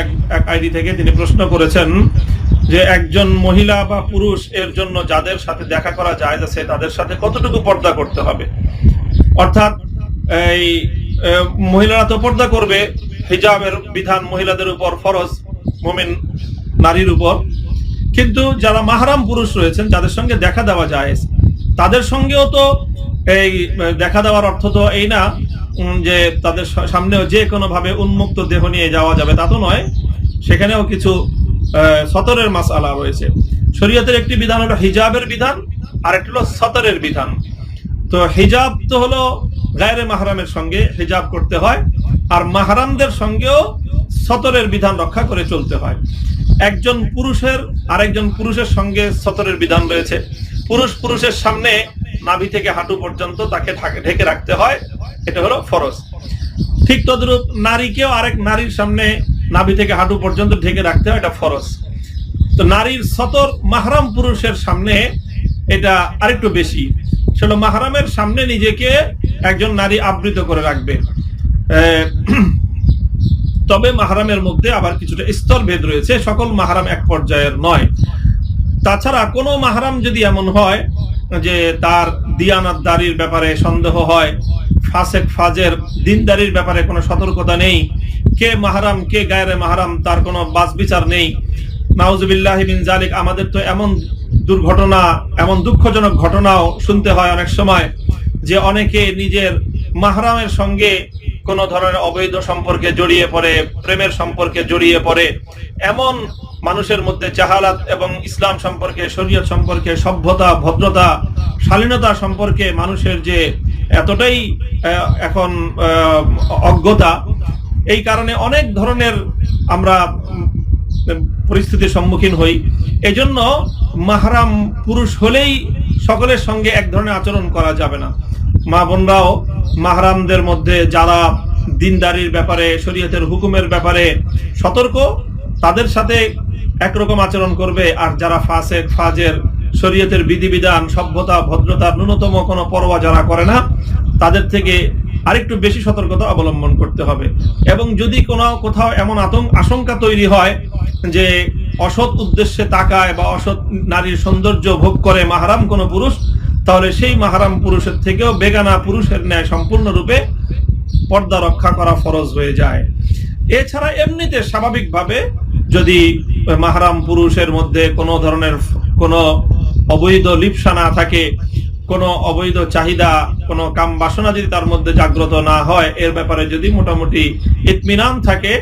এক আইডি থেকে তিনি প্রশ্ন করেছেন যে একজন মহিলা বা পুরুষ এর জন্য যাদের সাথে দেখা করা যায় যাচ্ছে তাদের সাথে কতটুকু পর্দা করতে হবে। অর্থাৎ এই মহিলারা তো পর্দা করবে, হিজাবের বিধান মহিলাদের উপর ফরজ, মুমিন নারীর উপর, কিন্তু যারা মাহরাম পুরুষ রয়েছেন যাদের সঙ্গে দেখা দেওয়া যায় তাদের সঙ্গেও তো এই দেখা দেওয়ার অর্থ তো এই না যে তাদের সামনেও যে কোনো ভাবে উন্মুক্ত দেহ নিয়ে যাওয়া যাবে, তা তো নয়। সেখানেও কিছু সতরের মাসআলা রয়েছে। শরীয়তের একটি বিধান হলো হিজাবের বিধান, আর একটি হলো সতরের বিধান। তো হিজাব তো হলো গায়রে মাহরামের সঙ্গে হিজাব করতে হয়, আর মাহরামদের সঙ্গেও সতরের বিধান রক্ষা করে চলতে হয়। একজন পুরুষের আরেকজন পুরুষের সঙ্গে সতরের বিধান রয়েছে। পুরুষের সামনে নাভি থেকে হাঁটু পর্যন্ত তাকে ঢেকে রাখতে হয়, এটা হলো ফরজ। ঠিক তদ্রূপ নারীকেও আরেক নারীর সামনে নাভি থেকে হাঁটু পর্যন্ত ঢেকে রাখতে হয়, এটা ফরজ। তো নারীর সতর মাহরাম পুরুষের সামনে এটা আরেকটু বেশি, সেটা মাহরামের সামনে নিজেকে একজন নারী আবৃত করে রাখবে। তবে মাহরামের মধ্যে আবার কিছুটা স্তর ভেদ রয়েছে, সকল মাহরাম এক পর্যায়ের নয়। তাছাড়া কোনো মাহরাম যদি এমন হয় যে তার দিয়ানাতদারির ব্যাপারে সন্দেহ হয়, ফাসেক ফাজের দিনদারির ব্যাপারে কোনো সতর্কতা নেই, কে মাহরাম কে গায়রে মাহরাম তার কোনো বাছবিচার নেই, নাউজুবিল্লাহি মিন যালিক, আমাদের তো এমন দুর্ঘটনা, এমন দুঃখজনক ঘটনাও শুনতে হয় অনেক সময় যে অনেকে নিজের মাহরামের সঙ্গে কোনো ধরনের অবৈধ সম্পর্কে জড়িয়ে পড়ে, প্রেমের সম্পর্কে জড়িয়ে পড়ে। এমন মানুষের মধ্যে জাহালাত এবং ইসলাম সম্পর্কে, শরীয়ত সম্পর্কে, সভ্যতা, ভদ্রতা, শালীনতা সম্পর্কে মানুষের যে এতটাই এখন অজ্ঞতা, এই কারণে অনেক ধরনের আমরা পরিস্থিতির সম্মুখীন হই। এজন্য মাহরাম পুরুষ হলেই সকলের সঙ্গে এক ধরনের আচরণ করা যাবে না। মা বোনরাও মাহরামদের মধ্যে যারা দিনদারির ব্যাপারে, শরীয়তের হুকুমের ব্যাপারে সতর্ক, তাদের সাথে একরকম আচরণ করবে, আর যারা ফাসেক ফাজের, শরীয়তের বিধিবিধান, সভ্যতা, ভদ্রতার ন্যূনতম কোনো পরোয়া যারা করে না, তাদের থেকে আরেকটু বেশি সতর্কতা অবলম্বন করতে হবে। এবং যদি কোথাও এমন আশঙ্কা তৈরি হয় যে অসৎ উদ্দেশ্যে তাকায় বা অসৎ নারীর সৌন্দর্য ভোগ করে মাহরাম কোনো পুরুষ, তাহলে সেই মাহরাম পুরুষের থেকেও বেগানা পুরুষের ন্যায় সম্পূর্ণরূপে পর্দা রক্ষা করা ফরজ হয়ে যায়। এছাড়া এমনিতে স্বাভাবিকভাবে যদি মাহরাম পুরুষের মধ্যে কোনো ধরনের কোনো অবৈধ লিপ্সা না থাকে, কোনো অবৈধ চাহিদা, কোনো কাম বাসনা যদি তার মধ্যে জাগ্রত না হয়, এর ব্যাপারে যদি মোটামুটি ইতমিনান থাকে,